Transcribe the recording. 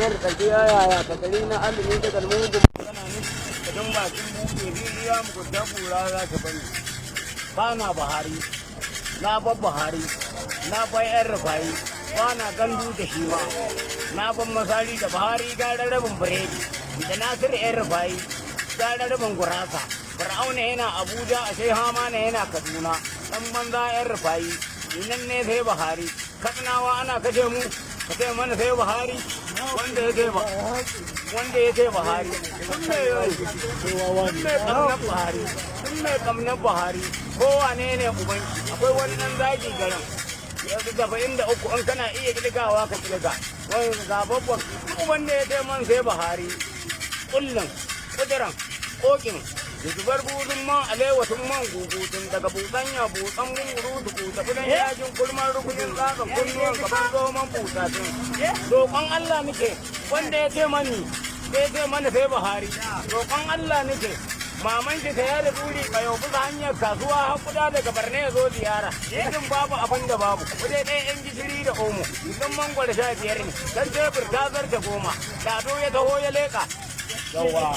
yar tsakiya yaya ka gari na alimi da galmugun magana ne idan bakin buɗe rijiya mu guda kura za ta bani ba na Buhari na bar Buhari na bar yan rufayi ba na gandu da shi ma na bar Masari da Buhari gara rabin biredi da Nasiru yan rufayi gara rabin gurasa Fir'auna yana Abuja a sai Hamana yana Kaduna dan banza yan rufayi nan ne sai Buhari Katsinawa ana kashe mu ka ce mana sai Buhari wanda ya ce Buhari kun mai kamnan Buhari kowane ne uban akwai wani nan zagi garin yanzu gaba inda uku in kana iya kilgawa ka kilga wani ga babban uban da ya ce man sai Buhari kullum kudiran kokin zubar budun man alewatun man gugutun daga butsanya butsan gunguru da kuta kudan yajin kulman rukunin tsakan kunnuwan gaban zoman butatun roƙon Allah nake wanda ya ce mani sai ce mana sai Buhari roƙon Allah nake maman ki ta yada duri a yau bisa hanyar kasuwa har kuda daga Barne ya zo ziyara idan babu abin da babu kudai ɗaya yan gishiri da omo idan mangwaro 15 ne dan tebur ta zarta 10 da ya taho ya leƙa yawa